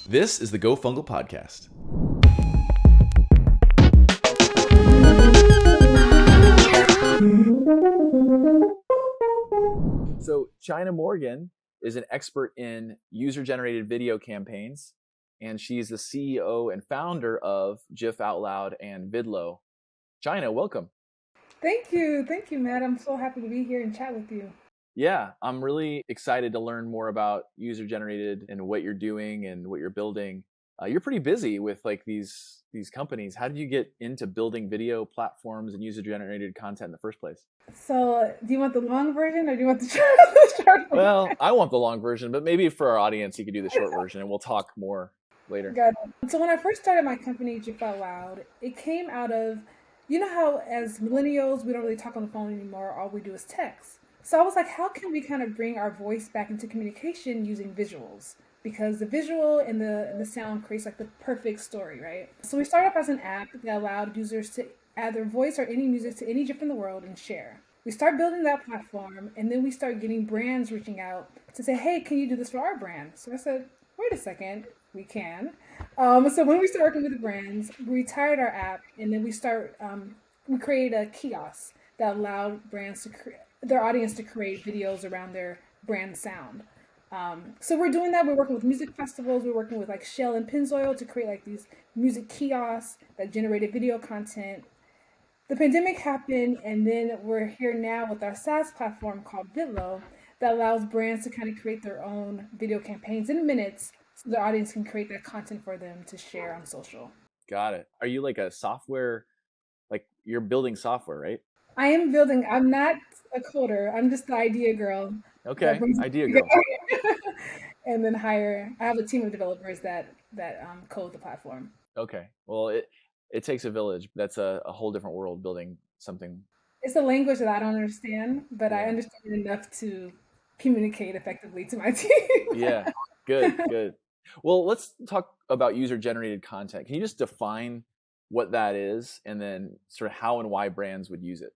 This is the Go Fungal Podcast. So Chynna Morgan is an expert in user-generated video campaigns, and she's the CEO and founder of GIF Out Loud and Vidlo. Chynna, welcome. Thank you, Matt. I'm so happy to be here and chat with you. Yeah, I'm really excited to learn more about user-generated and what you're doing and what you're building. You're pretty busy with like these companies. How did you get into building video platforms and user-generated content in the first place? So, do you want the long version or do you want the short version? Well, I want the long version, but maybe for our audience, you could do the short version, and we'll talk more later. Got it. So when I first started my company, GIF Out Loud, it came out of, you know how as millennials, we don't really talk on the phone anymore. All we do is text. So I was like, how can we kind of bring our voice back into communication using visuals? Because the visual and the sound creates like the perfect story, right? So we started off as an app that allowed users to add their voice or any music to any GIF in the world and share. We start building that platform, and then we start getting brands reaching out to say, hey, can you do this for our brand? So I said, wait a second, we can. So when we started working with the brands, we retired our app, and then we created a kiosk that allowed brands to their audience to create videos around their brand sound. So we're doing that. We're working with music festivals. We're working with like Shell and Pennzoil to create like these music kiosks that generated video content. The pandemic happened, and then we're here now with our SaaS platform called Vidlo that allows brands to kind of create their own video campaigns in minutes so their audience can create that content for them to share on social. Got it. Are you like a software, like you're building software, right? I am building. I'm not a coder. I'm just the idea girl. Okay, idea girl. And then I have a team of developers that code the platform. Okay. Well, it takes a village. That's a whole different world building something. It's a language that I don't understand, but I Yeah. understand enough to communicate effectively to my team. Yeah. Good. Well, let's talk about user-generated content. Can you just define what that is and then sort of how and why brands would use it?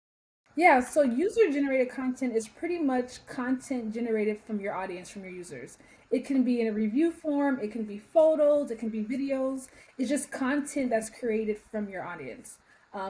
Yeah, so user-generated content is pretty much content generated from your audience, from your users. It can be in a review form, it can be photos, it can be videos. It's just content that's created from your audience.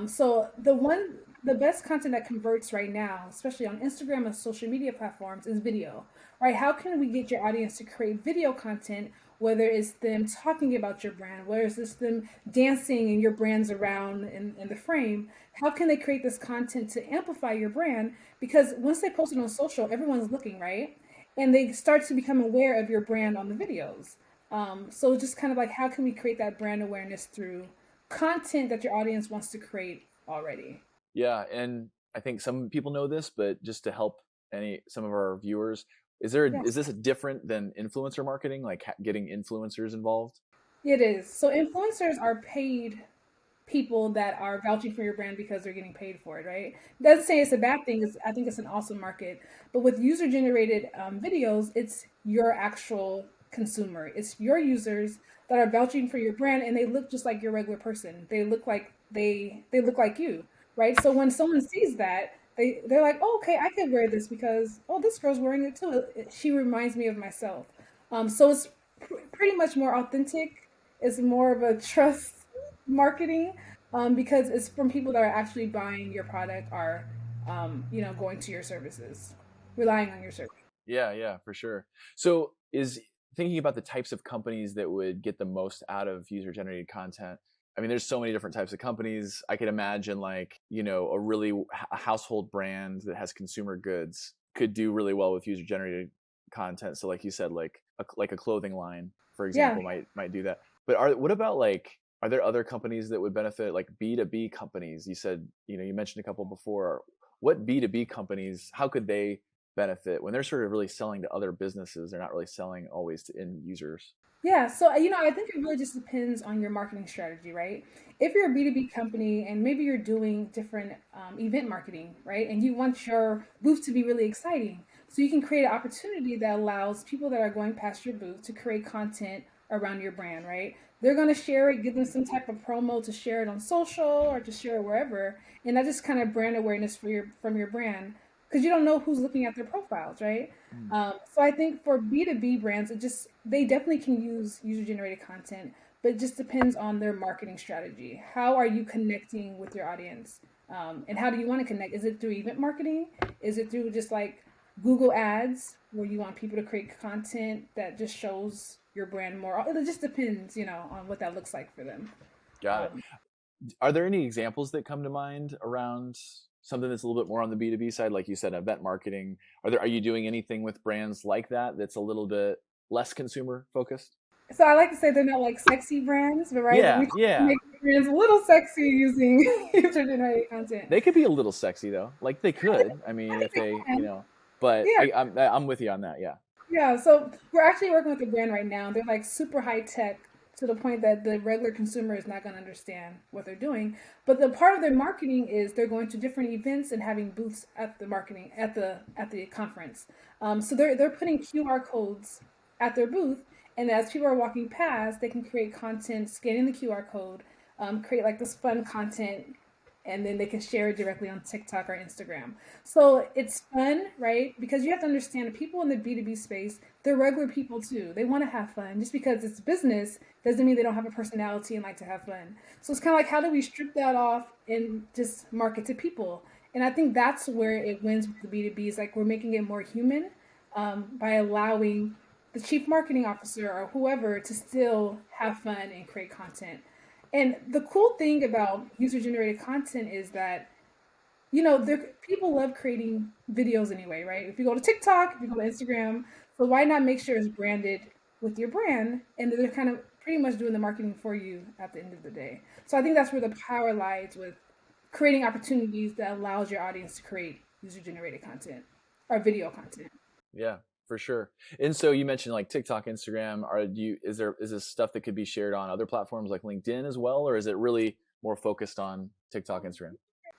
So the best content that converts right now, especially on Instagram and social media platforms, is video, right? How can we get your audience to create video content, whether it's them talking about your brand, whether it's just them dancing and your brand's around in the frame? How can they create this content to amplify your brand? Because once they post it on social, everyone's looking, right? And they start to become aware of your brand on the videos. So just kind of like, how can we create that brand awareness through content that your audience wants to create already? Yeah, and I think some people know this, but just to help some of our viewers, is Yes. this different than influencer marketing, like getting influencers involved? It is. So influencers are paid people that are vouching for your brand because they're getting paid for it, right? Doesn't say it's a bad thing. I think it's an awesome market. But with user-generated videos, it's your actual consumer. It's your users that are vouching for your brand, and they look just like your regular person. They look like they look like you, right? So when someone sees that, they're like, oh, okay, I can wear this because this girl's wearing it too. She reminds me of myself. So it's pretty much more authentic. It's more of a trust marketing because it's from people that are actually buying your product or going to your services, relying on your service. Yeah, for sure. So is thinking about the types of companies that would get the most out of user-generated content. I mean, there's so many different types of companies. I could imagine like, a household brand that has consumer goods could do really well with user-generated content. So like you said, like a clothing line, for Yeah. example, might do that. But what about like, are there other companies that would benefit, like B2B companies? You said, you mentioned a couple before. What B2B companies, how could they benefit when they're sort of really selling to other businesses? They're not really selling always to end users. Yeah, so I think it really just depends on your marketing strategy, right? If you're a B2B company and maybe you're doing different event marketing, right? And you want your booth to be really exciting. So you can create an opportunity that allows people that are going past your booth to create content around your brand, right? They're going to share it, give them some type of promo to share it on social or to share it wherever. And that just kind of brand awareness from your brand. because you don't know who's looking at their profiles, right? Mm. So I think for B2B brands, they definitely can use user generated content, but it just depends on their marketing strategy. How are you connecting with your audience? And how do you want to connect? Is it through event marketing? Is it through just like Google Ads, where you want people to create content that just shows your brand more? It just depends, on what that looks like for them. Got it. Um, Are there any examples that come to mind around something that's a little bit more on the B2B side? Like you said, event marketing. Are you doing anything with brands like that that's a little bit less consumer focused? so I like to say they're not like sexy brands, but right, but we Yeah, can yeah. make brands a little sexy using user generated content. They could be a little sexy though. Like they could. I I mean, think if they they, can. but Yeah, I'm with you on that. Yeah. yeah. So we're actually working with a brand right now. They're like super high tech to the point that the regular consumer is not going to understand what they're doing. But the part of their marketing is they're going to different events and having booths at the marketing at the conference. So they're putting QR codes at their booth, and as people are walking past, they can create content, scanning the QR code, create like this fun content, and then they can share it directly on TikTok or Instagram. So it's fun, right? Because you have to understand that people in the B2B space, they're regular people too. They want to have fun. Just because it's business doesn't mean they don't have a personality and like to have fun. So it's kind of like, how do we strip that off and just market to people? And I think that's where it wins with the B2B, is like we're making it more human, by allowing the chief marketing officer or whoever to still have fun and create content. And the cool thing about user generated content is that, people love creating videos anyway, right? If you go to TikTok, if you go to Instagram, so why not make sure it's branded with your brand, and they're kind of pretty much doing the marketing for you at the end of the day. So I think that's where the power lies with creating opportunities that allows your audience to create user generated content or video content. Yeah, for sure. And so you mentioned like TikTok, Instagram. Is this stuff that could be shared on other platforms like LinkedIn as well, or is it really more focused on TikTok, Instagram?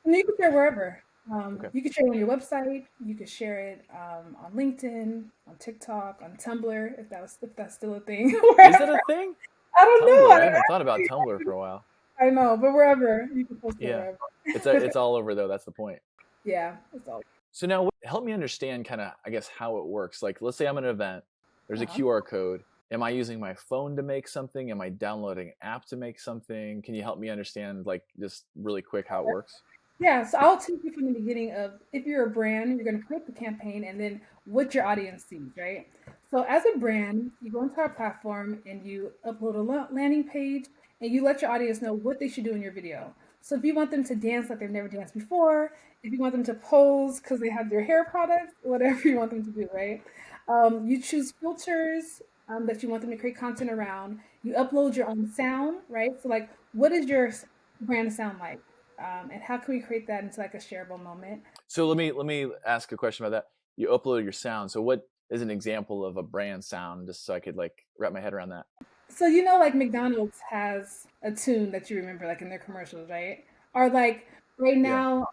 And you can share wherever. Okay. You can share it on your website. You can share it on LinkedIn, on TikTok, on Tumblr, if that's still a thing. Is that Wherever. a thing? I don't know. Tumblr. I haven't thought about Tumblr for a while. I know, but wherever you can post it Yeah. wherever. It's all over though. That's the point. Yeah, it's all. So now help me understand kind of, I guess, how it works. Like, let's say I'm at an event, there's a Uh-huh. QR code. Am I using my phone to make something? Am I downloading an app to make something? Can you help me understand, like, just really quick how it works? Yeah, so I'll take you from the beginning of, if you're a brand, you're going to create the campaign and then what your audience sees, right? So as a brand, you go into our platform and you upload a landing page and you let your audience know what they should do in your video. So if you want them to dance like they've never danced before, if you want them to pose because they have their hair products, whatever you want them to do, right? You choose filters that you want them to create content around. You upload your own sound, right? So like, what does your brand sound like? And how can we create that into like a shareable moment? So let me ask a question about that. You upload your sound. So what is an example of a brand sound, just so I could like wrap my head around that? So like McDonald's has a tune that you remember, like in their commercials, right? Or like right Yeah. now,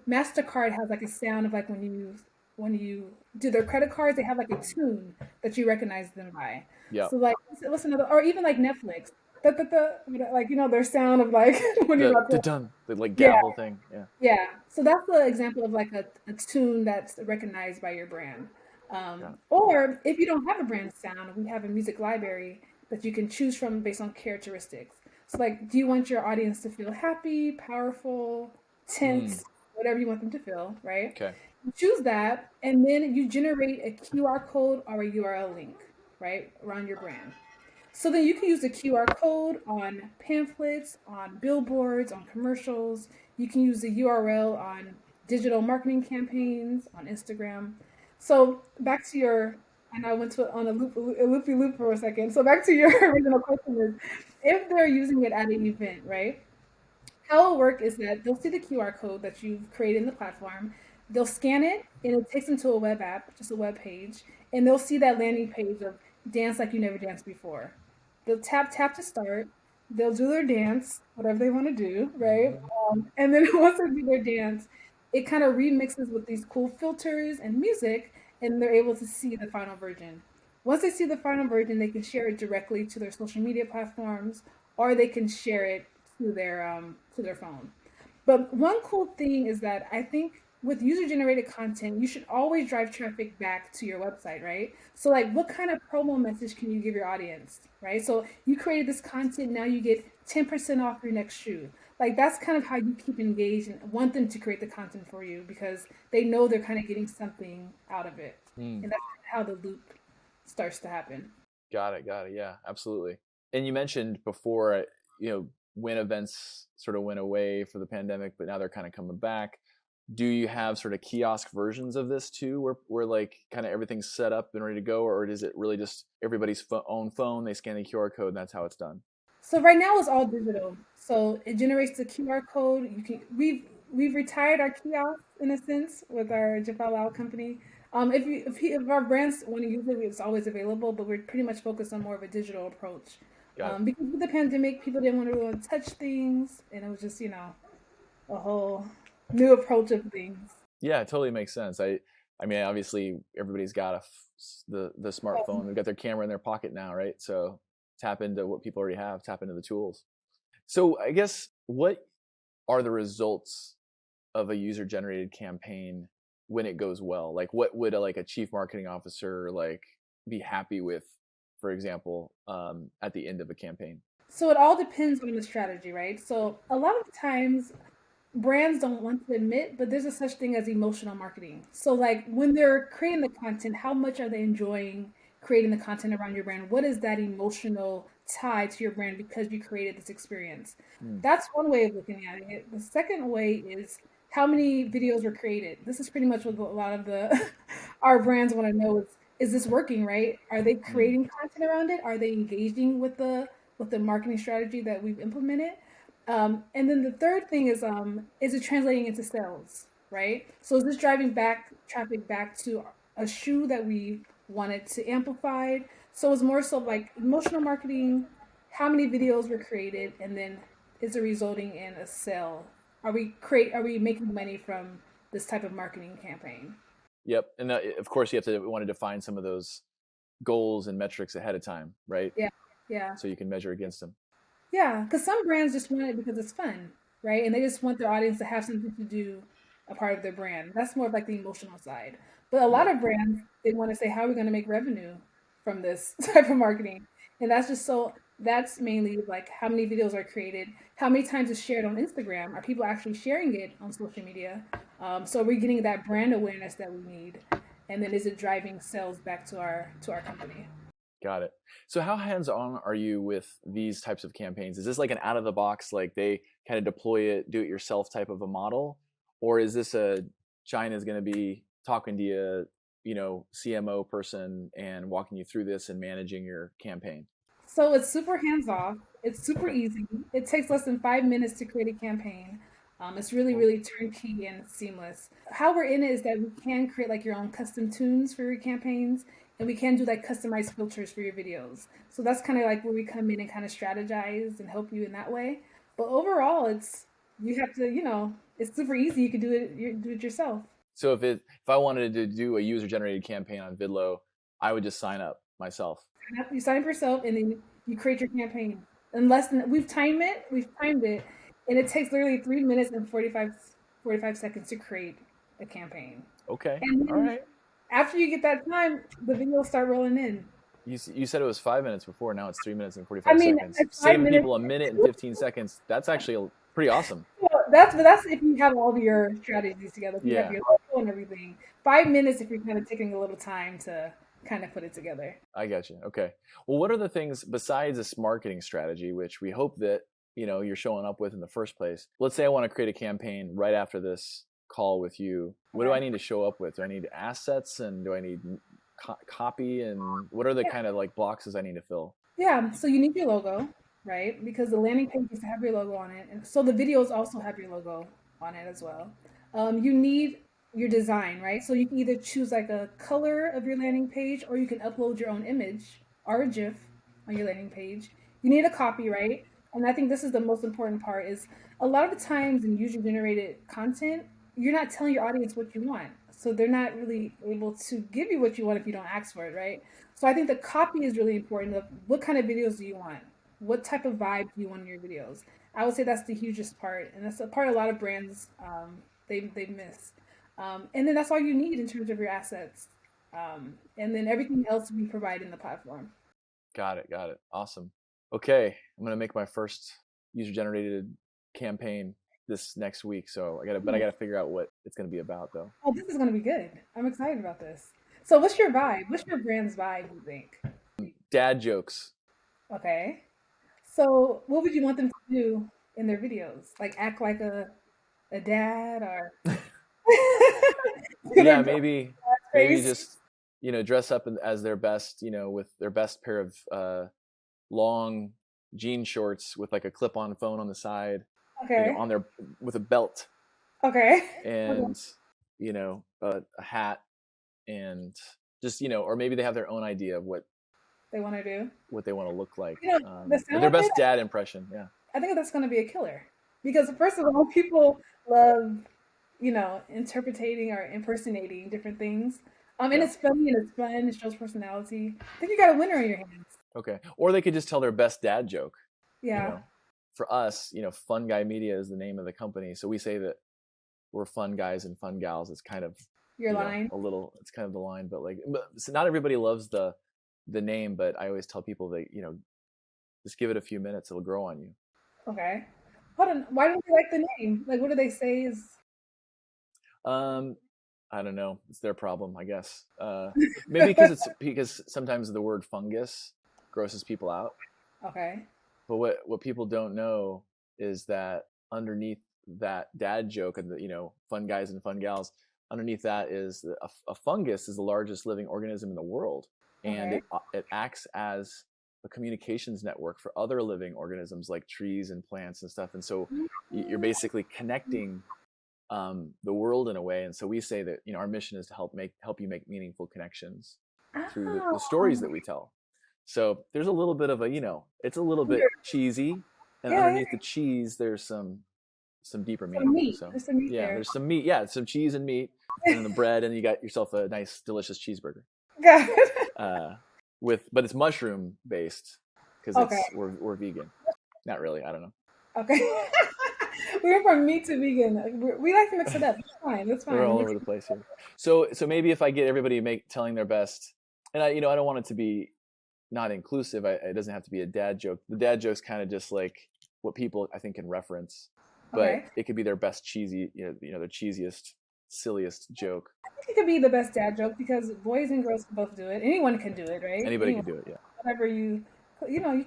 Mastercard has like a sound of like when you do their credit cards, they have like a tune that you recognize them by. Yeah. So like, what's another? Or even like Netflix, like their sound of like when you're about The to. done the like Yeah, gavel thing. Yeah. yeah. So that's the example of like a tune that's recognized by your brand. Got it. Or if you don't have a brand sound, we have a music library that you can choose from based on characteristics. So like, do you want your audience to feel happy, powerful, Mm, tense, whatever you want them to feel, right? okay. You choose that, and then you generate a QR code or a URL link, right, around your brand. So then you can use the QR code on pamphlets, on billboards, on commercials. You can use the URL on digital marketing campaigns, on Instagram. So back to your, and I went to on a loopy loop for a second. So back to your original question is, if they're using it at an event, right? How it'll work is that they'll see the QR code that you've created in the platform. They'll scan it, and it takes them to a web app, just a web page, and they'll see that landing page of dance like you never danced before. They'll tap to start. They'll do their dance, whatever they want to do, right? And then once they do their dance, it kind of remixes with these cool filters and music, and they're able to see the final version. Once they see the final version, they can share it directly to their social media platforms, or they can share it to their phone. But one cool thing is that I think with user generated content, you should always drive traffic back to your website, right? So like what kind of promo message can you give your audience, right? So you created this content, now you get 10% off your next shoe. Like that's kind of how you keep engaged and want them to create the content for you because they know they're kind of getting something out of it. Mm, And that's how the loop starts to happen. got it. Got it. Yeah, absolutely. And you mentioned before, when events sort of went away for the pandemic, but now they're kind of coming back. Do you have sort of kiosk versions of this too, where like kind of everything's set up and ready to go, or is it really just everybody's own phone? They scan the QR code and that's how it's done. So right now it's all digital. So it generates the QR code. We've retired our kiosks in a sense with our Jaffa Lao company. If our brands want to use it, it's always available. But we're pretty much focused on more of a digital approach. Got it. Because with the pandemic, people didn't want to really touch things, and it was just a whole new approach of things. Yeah, it totally makes sense. I mean, obviously everybody's got the smartphone. They've got their camera in their pocket now, right? So tap into what people already have. Tap into the tools. So I guess what are the results of a user generated campaign when it goes well? Like what would a chief marketing officer like be happy with, for example, at the end of a campaign? So it all depends on the strategy, right? So a lot of times brands don't want to admit, but there's a such thing as emotional marketing. So like when they're creating the content, how much are they enjoying creating the content around your brand? What is that emotional tie to your brand because you created this experience? Mm, That's one way of looking at it. The second way is how many videos were created. This is pretty much what a lot of the our brands want to know is this working, right? Are they mm. creating content around it? Are they engaging with the marketing strategy that we've implemented? And then the third thing is it translating into sales, right? So is this driving back traffic back to a shoe that we wanted to amplify? So it's more so like emotional marketing, how many videos were created, and then is it resulting in a sale? Are we making money from this type of marketing campaign? Yep. And of course, you have to want to define some of those goals and metrics ahead of time, right? Yeah, yeah. So you can measure against them. Yeah, because some brands just want it because it's fun, right? And they just want their audience to have something to do a part of their brand. That's more of like the emotional side. But a lot Yep. of brands, they want to say, how are we going to make revenue from this type of marketing? And that's mainly like how many videos are created, how many times it's shared on Instagram, are people actually sharing it on social media? So we're getting that brand awareness that we need. And then is it driving sales back to our company? Got it. So how hands-on are you with these types of campaigns? Is this like an out of the box, like they kind of deploy it, do it yourself type of a model? Or is this a China's going to be talking to you, CMO person and walking you through this and managing your campaign? So it's super hands off. It's super Okay. easy. It takes less than 5 minutes to create a campaign. It's really, Cool. really turnkey and seamless. How we're in it is that we can create like your own custom tunes for your campaigns, and we can do like customized filters for your videos. So that's kind of like where we come in and kind of strategize and help you in that way. But overall, you have to, it's super easy. You can do it yourself. So if I wanted to do a user generated campaign on Vidlo, I would just sign up myself. You sign up yourself and then you create your campaign. In less than we've timed it, and it takes literally 3 minutes and 45 seconds to create a campaign. Okay. And All then right. after you get that time, the videos start rolling in. You said it was 5 minutes before. Now it's 3 minutes and I 45 mean, seconds. it's five Saving minutes. people a minute and 15 seconds. That's actually pretty awesome. That's if you have all of your strategies together. If you have Yeah, your logo and everything. 5 minutes if you're kind of taking a little time to kind of put it together. I got you. Okay. Well, what are the things besides this marketing strategy, which we hope that, you're showing up with in the first place? Let's say I want to create a campaign right after this call with you. What do Okay. I need to show up with? Do I need assets and do I need copy and what are the Yeah. kind of like boxes I need to fill? Yeah, so you need your logo, right? Because the landing page needs to have your logo on it. And so the videos also have your logo on it as well. You need your design, right? So you can either choose like a color of your landing page or you can upload your own image or a GIF on your landing page. You need a copyright. And I think this is the most important part is a lot of the times in user generated content, you're not telling your audience what you want. So they're not really able to give you what you want if you don't ask for it, right? So I think the copy is really important. Of what kind of videos do you want? What type of vibe do you want in your videos? I would say that's the hugest part, and that's a part a lot of brands they miss. And then that's all you need in terms of your assets. And then everything else we provide in the platform. Got it. Got it. Awesome. Okay, I'm gonna make my first user-generated campaign this next week. So I gotta figure out what it's gonna be about though. Oh, this is going to be good. I'm excited about this. So, what's your vibe? What's your brand's vibe, you think? Dad jokes. Okay. So, what would you want them to do in their videos? Like act like a dad or do Yeah, their maybe face? just dress up as their best, with their best pair of long jean shorts with like a clip-on phone on the side, Okay. on their with a belt Okay. Okay. and a hat and just or maybe they have their own idea of They want to do. what they want to look like. The But sound their of it, best dad impression. Yeah. I think that's going to be a killer. Because first of all, people love, interpreting or impersonating different things. And Yeah. it's funny and it's fun. It shows personality. I think you got a winner on your hands. Okay. Or they could just tell their best dad joke. You Yeah, know, for us, Fun Guy Media is the name of the company. So we say that we're fun guys and fun gals. It's kind of, your line. it's kind of the line, but so not everybody loves the name, but I always tell people that, just give it a few minutes, it'll grow on you. Okay. Hold on. Why don't you like the name? Like, what do they say is Um, I don't know. It's their problem, I guess. Maybe because sometimes the word fungus grosses people out. okay? But what people don't know is that underneath that dad joke and the fun guys and fun gals, underneath that is a fungus is the largest living organism in the world, and Okay. it acts as a communications network for other living organisms like trees and plants and stuff. And so you're basically connecting the world in a way. And so we say that our mission is to help you make meaningful connections through the Oh, stories that we tell. So there's a little bit of it's a little bit cheesy, and yeah, yeah. underneath the cheese there's some deeper Some meaning. meat. So There's some meat yeah, there. there's some meat, yeah, some cheese and meat, and then the bread, and you got yourself a nice delicious cheeseburger. Got it. Uh, but it's mushroom based because Okay. we're vegan. Not really, I don't know. Okay. We went from meat to vegan. We like to mix it up. That's fine. That's We're fine. all Mix. over the place here. So maybe if I get everybody telling their best, and I don't want it to be not inclusive. It doesn't have to be a dad joke. The dad joke's kind of just like what people I think can reference, but Okay. it could be their best cheesy, their cheesiest, silliest joke. I think it could be the best dad joke because boys and girls can both do it. Anyone can do it, right? Anybody Anyone, could do it. Yeah. whatever you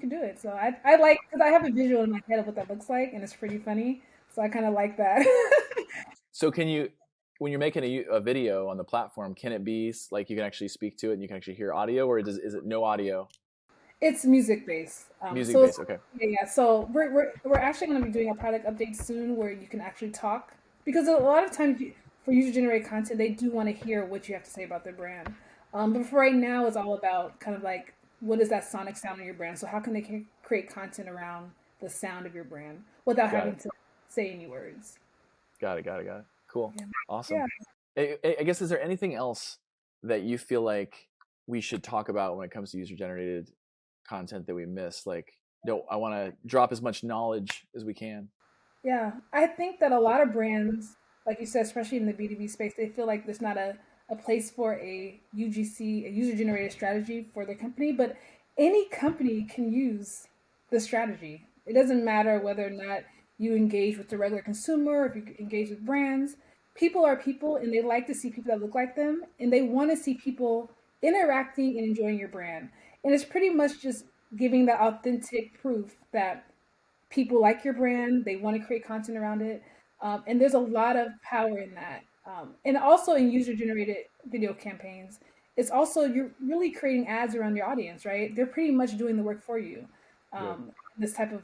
can do it. So I like because I have a visual in my head of what that looks like, and it's pretty funny. So I kind of like that. So when you're making a video on the platform, can it be like you can actually speak to it and you can actually hear audio, or is it no audio, It's music based. music So it's, based? Okay. yeah, yeah. So we're actually going to be doing a product update soon where you can actually talk because a lot of times for user generated content they do want to hear what you have to say about their brand. But for right now, it's all about kind of like what is that sonic sound of your brand. So how can they create content around the sound of your brand without Got having it. to say any words? Got it. Got it. Got it. Cool. Yeah. Awesome. Yeah. I guess, is there anything else that you feel like we should talk about when it comes to user generated content that we miss? Like, no, I want to drop as much knowledge as we can. Yeah, I think that a lot of brands, like you said, especially in the B2B space, they feel like there's not a place for a UGC, a user generated strategy for their company, but any company can use the strategy. It doesn't matter whether or not you engage with the regular consumer, if you engage with brands. People are people and they like to see people that look like them and they want to see people interacting and enjoying your brand. And it's pretty much just giving the authentic proof that people like your brand, they want to create content around it. And there's a lot of power in that. And also in user generated video campaigns, it's also you're really creating ads around your audience, right? They're pretty much doing the work for you, Right. this type of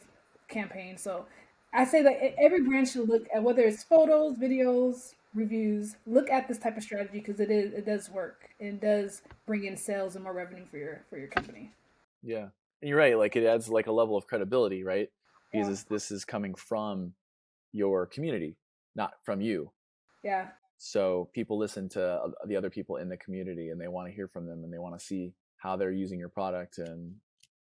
campaign. So I say that every brand should look at whether it's photos, videos, reviews, look at this type of strategy because it does work and it does bring in sales and more revenue for your company. Yeah. And you're right. Like, it adds like a level of credibility, right? Because Yeah. this is coming from your community, not from you. Yeah. So people listen to the other people in the community, and they want to hear from them, and they want to see how they're using your product and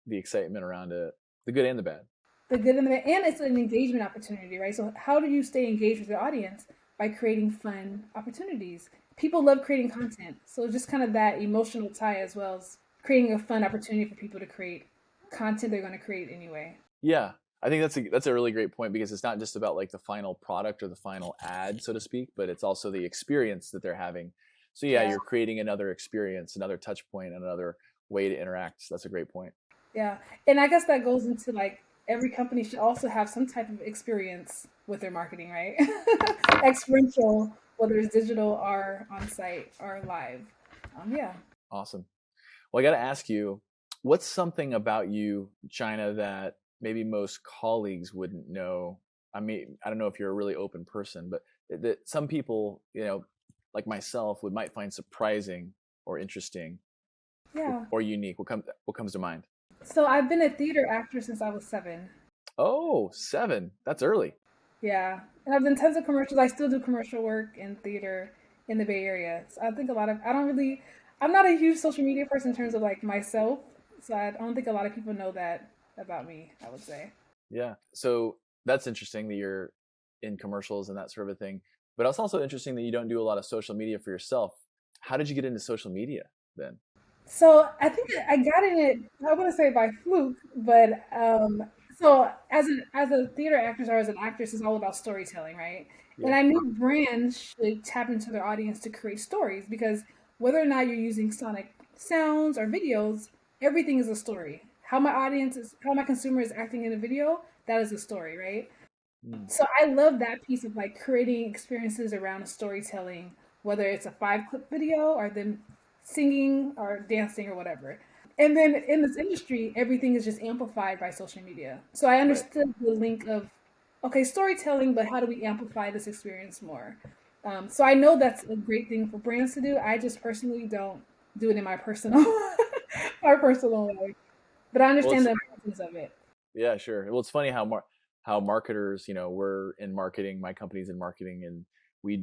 the excitement around it, the good and the bad. The good and the bad, and it's an engagement opportunity, right? So how do you stay engaged with your audience? by creating fun opportunities. People love creating content. So just kind of that emotional tie as well as creating a fun opportunity for people to create content they're going to create anyway. Yeah, I think that's a really great point because it's not just about like the final product or the final ad, so to speak, but it's also the experience that they're having. So yeah, Yeah. you're creating another experience, another touch point, another way to interact. So that's a great point. Yeah. And I guess that goes into like every company should also have some type of experience with their marketing, right? Experiential, whether it's digital or on site or live. Yeah. Awesome. Well, I got to ask you, what's something about you, China, that maybe most colleagues wouldn't know? I mean, I don't know if you're a really open person, but that some people, like myself, might find surprising or interesting Yeah. or unique. What comes to mind? So I've been a theater actor since I was 7. Oh, 7. That's early. Yeah. And I've done tons of commercials. I still do commercial work in theater in the Bay Area. So I think I'm not a huge social media person in terms of like myself. So I don't think a lot of people know that about me, I would say. Yeah. So that's interesting that you're in commercials and that sort of a thing. But it's also interesting that you don't do a lot of social media for yourself. How did you get into social media then? So I think I got in it. I wouldn't say by fluke, but so as a theater actress or as an actress, it's all about storytelling, right? And Yeah. I knew brands should tap into their audience to create stories because whether or not you're using sonic sounds or videos, everything is a story. How my consumer is acting in a video, that is a story, right? Mm, So I love that piece of like creating experiences around storytelling, whether it's a 5 clip video or them singing or dancing or whatever. And then in this industry, everything is just amplified by social media. So I right. understood the link of, okay, storytelling, but how do we amplify this experience more? So I know that's a great thing for brands to do. I just personally don't do it in my personal, my personal life. But I Well, understand it's the importance of it. yeah, sure. Well, it's funny how marketers, we're in marketing, my company's in marketing, and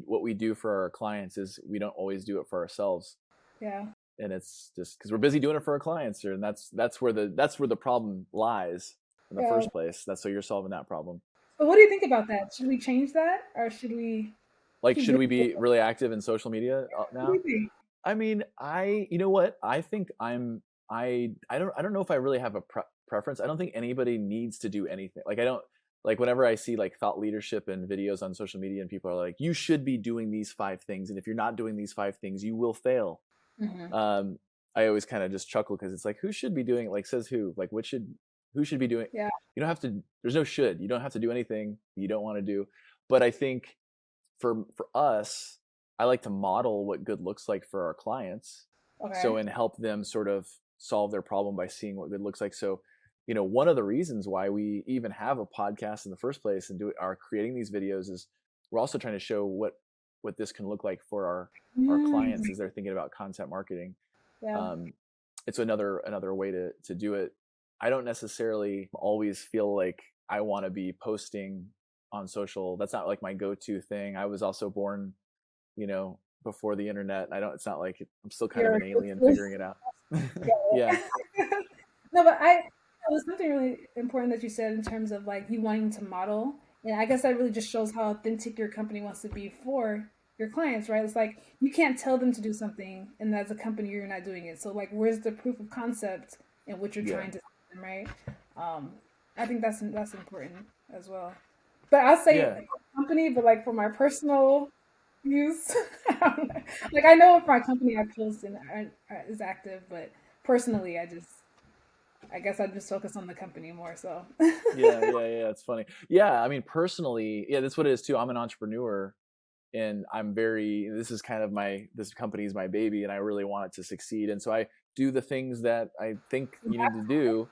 what we do for our clients is we don't always do it for ourselves. Yeah. And it's just because we're busy doing it for our clients, and that's where the problem lies in the Yeah. first place. That's so you're solving that problem. But what do you think about that? Should we change that or should we Like, keep should doing we it? be really active in social media What do now? you think? I mean, you know what? I think I don't know if I really have a preference. I don't think anybody needs to do anything. Like, I don't like whenever I see like thought leadership and videos on social media and people are like, you should be doing these 5 things. And if you're not doing these 5 things, you will fail. Hmm. Um, I always kind of just chuckle because it's like, who should be doing it? Like, says who? Like, who should be doing? Yeah. You don't have to. There's no should. You don't have to do anything you don't want to do. But I think for us, I like to model what good looks like for our clients. So Okay. and help them sort of solve their problem by seeing what good looks like. So, one of the reasons why we even have a podcast in the first place and are creating these videos is we're also trying to show what this can look like for our clients Mm, as they're thinking about content marketing. yeah. Um, it's another way to do it. I don't necessarily always feel like I want to be posting on social. That's not like my go-to thing. I was also born, before the internet. I don't. It's not like I'm still kind of You're an alien figuring it out. Yeah, yeah. No, but it was something really important that you said in terms of like you wanting to model. And I guess that really just shows how authentic your company wants to be for your clients, right? It's like you can't tell them to do something and as a company you're not doing it. So like where's the proof of concept in what you're yeah, trying to tell them, right? Um, I think that's important as well. But I'll say yeah, like, company, but like for my personal use, like I know if my company I post and is active, but personally I guess I just focus on the company more so. yeah. It's funny. Yeah, I mean, personally, yeah, that's what it is too. I'm an entrepreneur, and I'm very. This is kind of this company is my baby, and I really want it to succeed. And so I do the things that I think you need to do,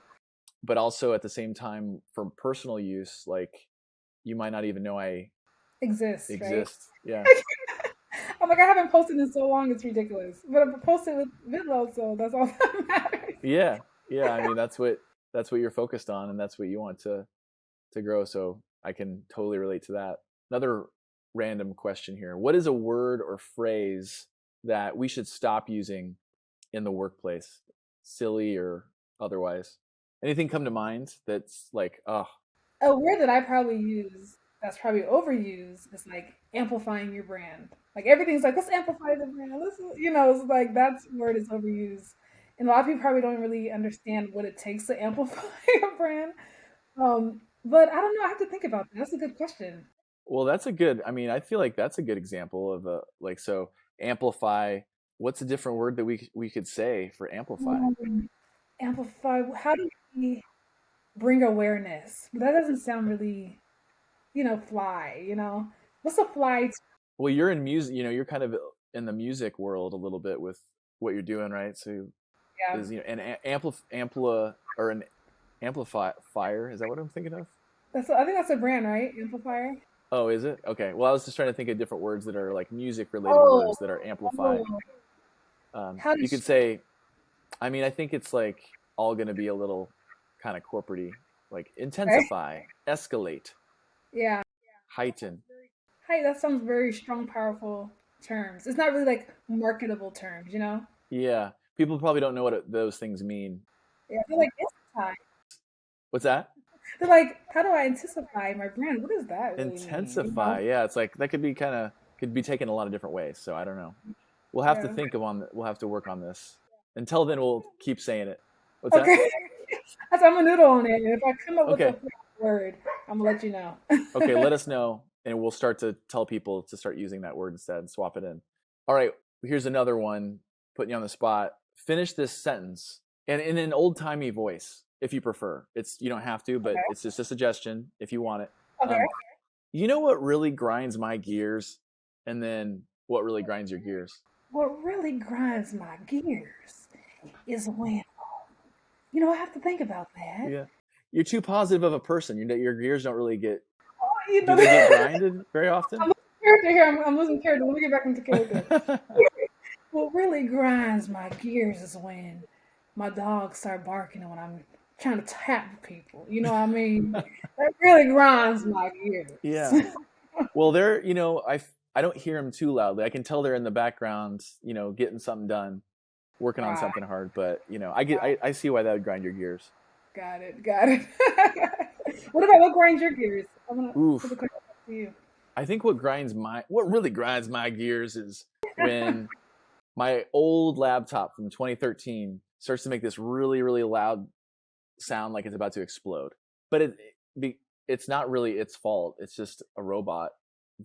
but also at the same time for personal use, like you might not even know I Exists, right? exist. Yeah, I'm like, I haven't posted in so long, it's ridiculous. But I've posted with Vidlo, so that's all that matters. yeah. I mean, that's what you're focused on, and that's what you want to grow. So I can totally relate to that. Another random question here: what is a word or phrase that we should stop using in the workplace, silly or otherwise? Anything come to mind that's like, oh, A word that I probably use. that's probably overused is like amplifying your brand. Like everything's like, let's amplify the brand. Let's, it's like that's word is overused. And a lot of people probably don't really understand what it takes to amplify a brand. But I don't know. I have to think about that. That's a good question. Well, that's a good. I mean, I feel like that's a good example of a like so amplify. What's a different word that we could say for amplify? Um, amplify. How do we bring awareness? That doesn't sound really, fly. What's a fly? Well, you're in music. You're kind of in the music world a little bit with what you're doing, right? So Yeah, is an ampla or an amplifier? Is that what I'm thinking of? I think that's a brand, right? Amplifier. Oh, is it? Okay. Well, I was just trying to think of different words that are like music related Oh, words that are amplify. oh. How You does? could say, I mean, I think it's like all going to be a little kind of corporate-y, like Right? intensify, escalate, Yeah. heighten. Hey, that sounds very strong, powerful terms. It's not really like marketable terms. Yeah. People probably don't know what those things mean. Yeah, they're like intensify. What's that? They're like, how do I intensify my brand? What does that really mean? Intensify. Yeah, it's like that could be could be taken a lot of different ways. So I don't know. We'll have to Yeah. we'll have to work on this. Until then, we'll keep saying it. What's that? Okay. I'm a noodle on it. And if I come up with a Okay. word, I'm gonna let you know. Okay, let us know, and we'll start to tell people to start using that word instead and swap it in. All right, here's another one, putting you on the spot. Finish this sentence, and in an old timey voice, if you prefer. You don't have to, but Okay. it's just a suggestion if you want it. Okay. You know what really grinds my gears, and then what really grinds your gears? What really grinds my gears is when, I have to think about that. Yeah, you're too positive of a person. Your gears don't really get. Oh, Do they get grinded very often? I'm losing character here. I'm losing character. Let me get back into character. What really grinds my gears is when my dogs start barking when I'm trying to tap people. You know what I mean? That really grinds my gears. Yeah. Well, I don't hear them too loudly. I can tell they're in the background, getting something done, working on Right. something hard. But I see why that would grind your gears. Got it. Got it. What grinds your gears? I'm gonna put the Oof. question back to you. I think what really grinds my gears is when my old laptop from 2013 starts to make this really, really loud sound like it's about to explode. But it's not really its fault. It's just a robot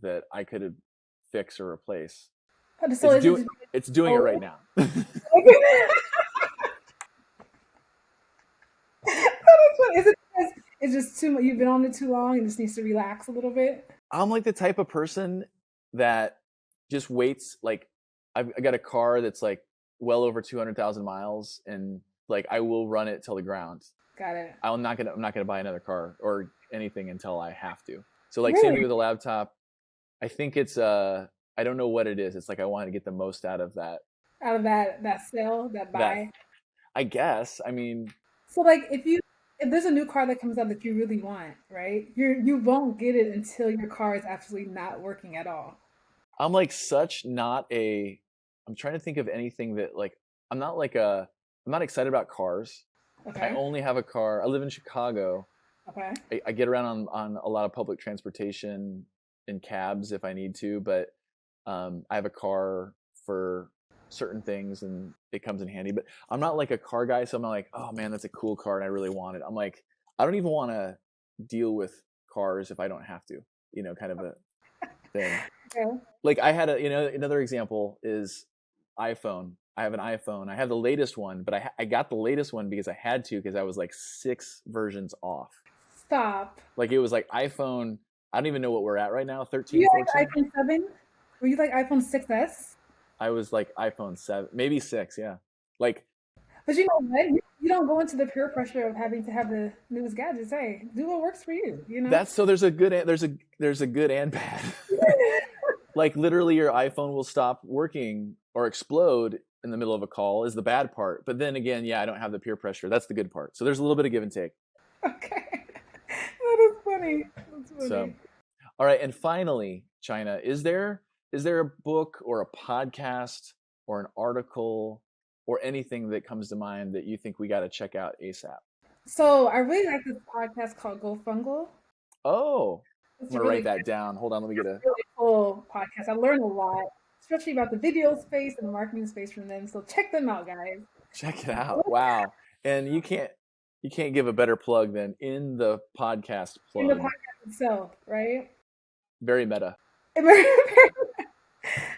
that I could fix or replace. So is it just, It's doing it oh, right now. is it because it's just too much? You've been on it too long and just needs to relax a little bit. I'm like the type of person that just waits. Like I got a car that's like well over 200,000 miles, and like I will run it till the ground. Got it. I'm not gonna buy another car or anything until I have to. So like same thing Really? with the laptop. I think it's I don't know what it is. It's like I want to get the most out of Out of that sale, that that buy. I guess. I mean, So like if there's a new car that comes out that you really want, right? You won't get it until your car is absolutely not working at all. I'm like such not a I'm trying to think of anything that like I'm not like a I'm not excited about cars. I Okay. only have a car. I live in Chicago. Okay. I get around on a lot of public transportation in cabs if I need to, but I have a car for certain things and it comes in handy. But I'm not like a car guy, so I'm not like, oh man, that's a cool car and I really want it. I'm like, I don't even want to deal with cars if I don't have to, kind of a thing. Okay. Like I had another example is iPhone. I have an iPhone. I have the latest one, but I got the latest one because I had to because I was like 6 versions off. Stop. Like it was like iPhone. I don't even know what we're at right now. Do 13, you like 14. iPhone 7? Were you like iPhone 6S? I was like iPhone 7, maybe 6. Yeah. Like But you know what? You don't go into the peer pressure of having to have the newest gadgets. Hey, do what works for you. that's so there's a good and bad. Like literally your iPhone will stop working or explode in the middle of a call is the bad part. But then again, yeah, I don't have the peer pressure. That's the good part. So there's a little bit of give and take. Okay. That is funny. That's So funny. all right, and finally, China, is there a book or a podcast or an article or anything that comes to mind that you think we got to check out ASAP? So I really like this podcast called Go Fungal. Oh, It's I'm a gonna really write that down. Hold on, let me get a really cool podcast. I learned a lot, especially about the video space and the marketing space from them. So check them out, guys. check it out. Wow. And you can't give a better plug than in the podcast In the plug. podcast itself, right? Very meta.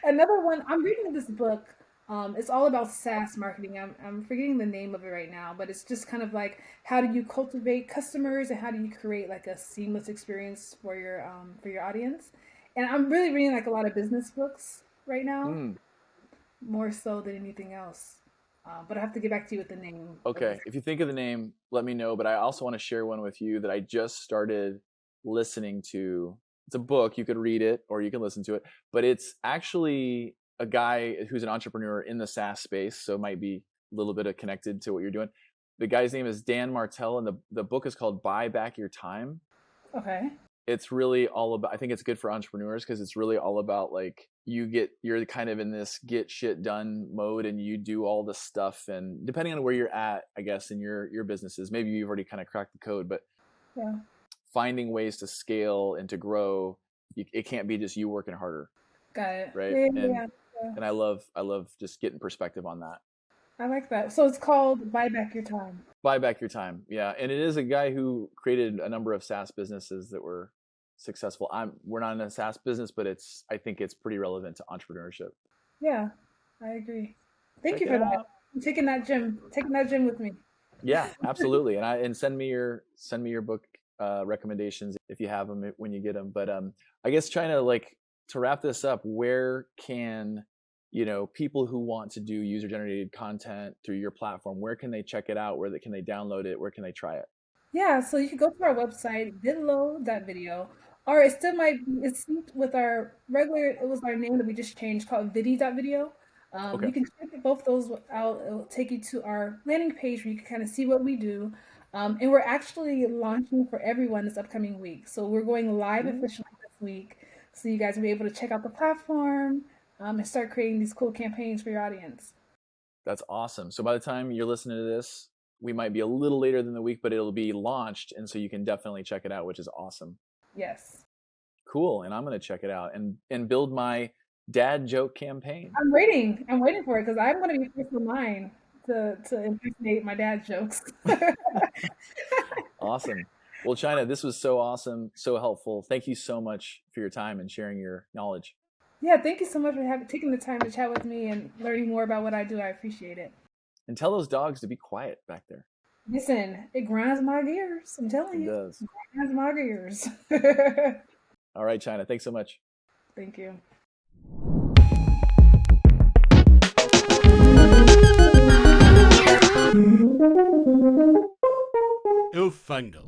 Another one, I'm reading this book. It's all about SaaS marketing. I'm forgetting the name of it right now, but it's just kind of like how do you cultivate customers and how do you create like a seamless experience for your audience. And I'm really reading like a lot of business books right now, Mm, more so than anything else. But I have to get back to you with the name of okay. this. If you think of the name, let me know. But I also want to share one with you that I just started listening to. It's a book. You could read it or you can listen to it. But it's actually a guy who's an entrepreneur in the SaaS space. So it might be a little bit of connected to what you're doing. The guy's name is Dan Martell, and the book is called Buy Back Your Time. Okay. It's really all about, I think it's good for entrepreneurs because it's really all about like you're kind of in this get shit done mode and you do all the stuff, and depending on where you're at, I guess, in your businesses, maybe you've already kind of cracked the code, but Yeah. finding ways to scale and to grow, it can't be just you working harder, Got it. right? Yeah, yeah, And yeah. Yeah. and I love just getting perspective on that. I like that. So it's called Buy Back Your Time. Buy back your time. Yeah. And it is a guy who created a number of SaaS businesses that were successful. We're not in a SaaS business, but I think it's pretty relevant to entrepreneurship. Yeah, I agree. Thank Check you it for that. out. I'm taking that gym with me. Yeah, absolutely. And send me your book recommendations if you have them when you get them. But I guess China, like, to wrap this up, where can people who want to do user generated content through your platform, where can they check it out? Can they download it? Where can they try it? Yeah, so you can go to our website, vidlo.video, or it still might be, it's synced with our regular, it was our name that we just changed called vidi.video. Okay. You can check both those out. It'll take you to our landing page where you can kind of see what we do. And we're actually launching for everyone this upcoming week. So we're going live Mm, officially this week. So you guys will be able to check out the platform and start creating these cool campaigns for your audience. that's awesome. So by the time you're listening to this, we might be a little later than the week, but it'll be launched, and so you can definitely check it out, which is awesome. Yes. Cool. And I'm going to check it out and build my dad joke campaign. I'm waiting. I'm waiting for it because I'm going to be first in line to impersonate my dad's jokes. Awesome. Well, China, this was so awesome, so helpful. Thank you so much for your time and sharing your knowledge. Yeah, thank you so much for taking the time to chat with me and learning more about what I do. I appreciate it. And tell those dogs to be quiet back there. Listen, it grinds my gears. I'm telling It you, does. it grinds my gears. All right, China. Thanks so much. Thank you. Eu fango.